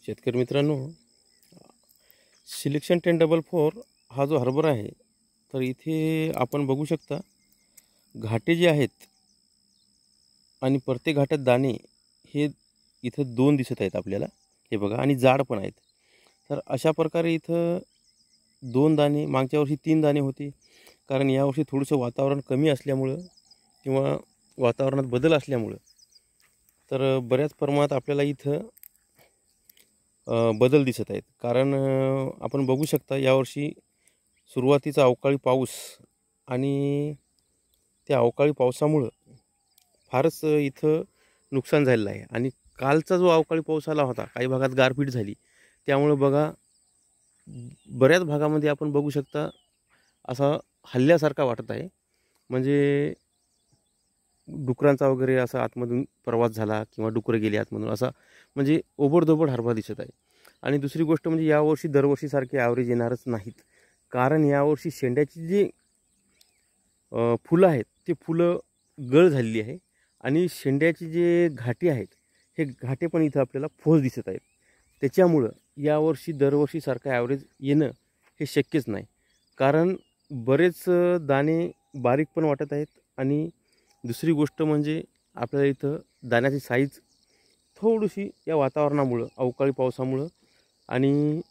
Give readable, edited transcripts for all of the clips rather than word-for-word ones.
शेतकरी मित्रांनो, सिलेक्शन 1044 हा जो हरभरा आहे, तर इथे आपण बघू शकता घाटे जे आहेत आणि प्रत्येक घाटात दाणे हे इथं 2 दिसत आहेत आपल्याला. हे बघा, आणि जाड पण आहेत. तर अशा प्रकारे इथं 2 दाणे, मागच्या वर्षी 3 दाणे होते. कारण यावर्षी थोडंसं वातावरण कमी असल्यामुळं किंवा वातावरणात बदल असल्यामुळं तर बऱ्याच प्रमाणात आपल्याला इथं बदल दिसत आहेत. कारण आपण बघू शकता यावर्षी सुरुवातीचा अवकाळी पाऊस आणि त्या अवकाळी पावसामुळं फारच इथं नुकसान झालेलं आहे. आणि कालचा जो अवकाळी पाऊस आला होता, काही भागात गारपीट झाली. त्यामुळं बघा, बऱ्याच भागामध्ये आपण बघू शकता असा हल्ल्यासारखा वाटत आहे. म्हणजे डुकरांचा वगैरे असा आतमधून प्रवास झाला किंवा डुकरं गेली आतमधून, असा म्हणजे ओबडधोबड हरभरा दिसत आहे. आणि दुसरी गोष्ट म्हणजे यावर्षी दरवर्षीसारखे ॲव्हरेज येणारच नाहीत. कारण यावर्षी शेंड्याची जी फुलं आहेत, ते फुलं गळ झालेली आहे. आणि शेंड्याची जे घाटे आहेत, हे घाटे पण इथं आपल्याला फोज दिसत आहेत. त्याच्यामुळं यावर्षी दरवर्षीसारखं ॲव्हरेज येणं हे शक्यच नाही. कारण बरेच दाणे बारीक पण वाटत आहेत. आणि दुसरी गोष्ट म्हणजे आपल्याला इथं दाण्याची साईज थोडीशी या वातावरणामुळं, अवकाळी पावसामुळं आणि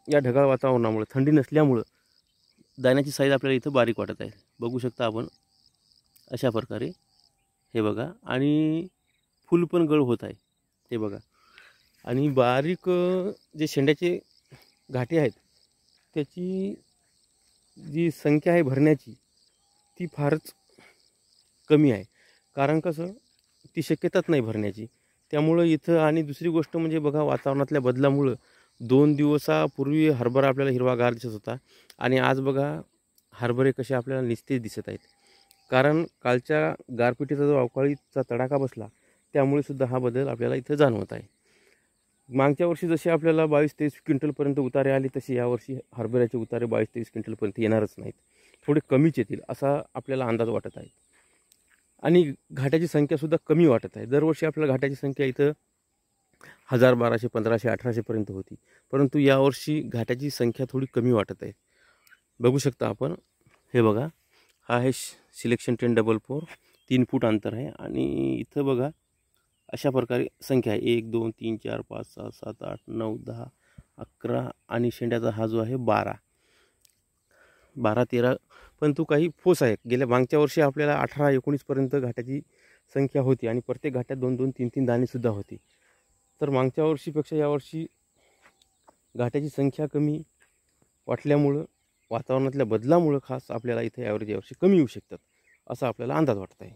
या ढगाळ वातावरणामुळं, थंडी नसल्यामुळं दाण्याची साईज आपल्याला इथं बारीक वाटत आहे. बघू शकता आपण अशा प्रकारे. हे बघा, आणि फुल पण गळ होत आहे. हे बघा, आणि बारीक जे शेंड्याचे घाटे आहेत, त्याची जी संख्या आहे भरण्याची, ती फारच कमी आहे. कारण कसं, ती शक्यताच नाही भरण्याची. त्यामुळं इथं, आणि दुसरी गोष्ट म्हणजे बघा, वातावरणातल्या बदलामुळं 2 दिवसापूर्वी हरभरा आपल्याला हिरवागार दिसत होता, आणि आज बघा हरभरे कसे आपल्याला निस्तेज दिसत आहेत. कारण कालच्या गारपिटीचा जो अवकाळीचा तडाखा बसला, त्यामुळे सुद्धा हा बदल आपल्याला इथं जाणवत आहे. मागच्या वर्षी जसे आपल्याला 22-23 क्विंटलपर्यंत उतारे आले, तसे यावर्षी हरभऱ्याचे उतारे 22-23 क्विंटलपर्यंत येणारच नाहीत. थोडे कमीच येतील असा आपल्याला अंदाज वाटत आहे. आणि घाट्याची संख्यासुद्धा कमी वाटत आहे. दरवर्षी आपल्याला घाट्याची संख्या इथं 1000, 1200, 1500, 1800पर्यंत होती. परंतु यावर्षी घाट्याची संख्या थोडी कमी वाटत आहे. बघू शकता आपण. हे बघा, हा आहे सिलेक्शन 1044. 3 फूट अंतर आहे. आणि इथं बघा अशा प्रकारे संख्या आहे. 1, 2, 3, 4, 5, 6, 7, 8, 9, 10, 11, आणि शेंड्याचा हा जो आहे 12, 13. परंतु काही फोस आहे. गेल्या मागच्या वर्षी आपल्याला 18-19पर्यंत घाट्याची संख्या होती, आणि प्रत्येक घाट्यात 2-2, 3-3 दाणेसुद्धा होते. तर मागच्या वर्षीपेक्षा यावर्षी घाट्याची संख्या कमी वाटल्यामुळं, वातावरणातल्या बदलामुळं खास आपल्याला इथे ॲव्हरेज यावर्षी कमी येऊ शकतात, असा आपल्याला अंदाज वाटत आहे.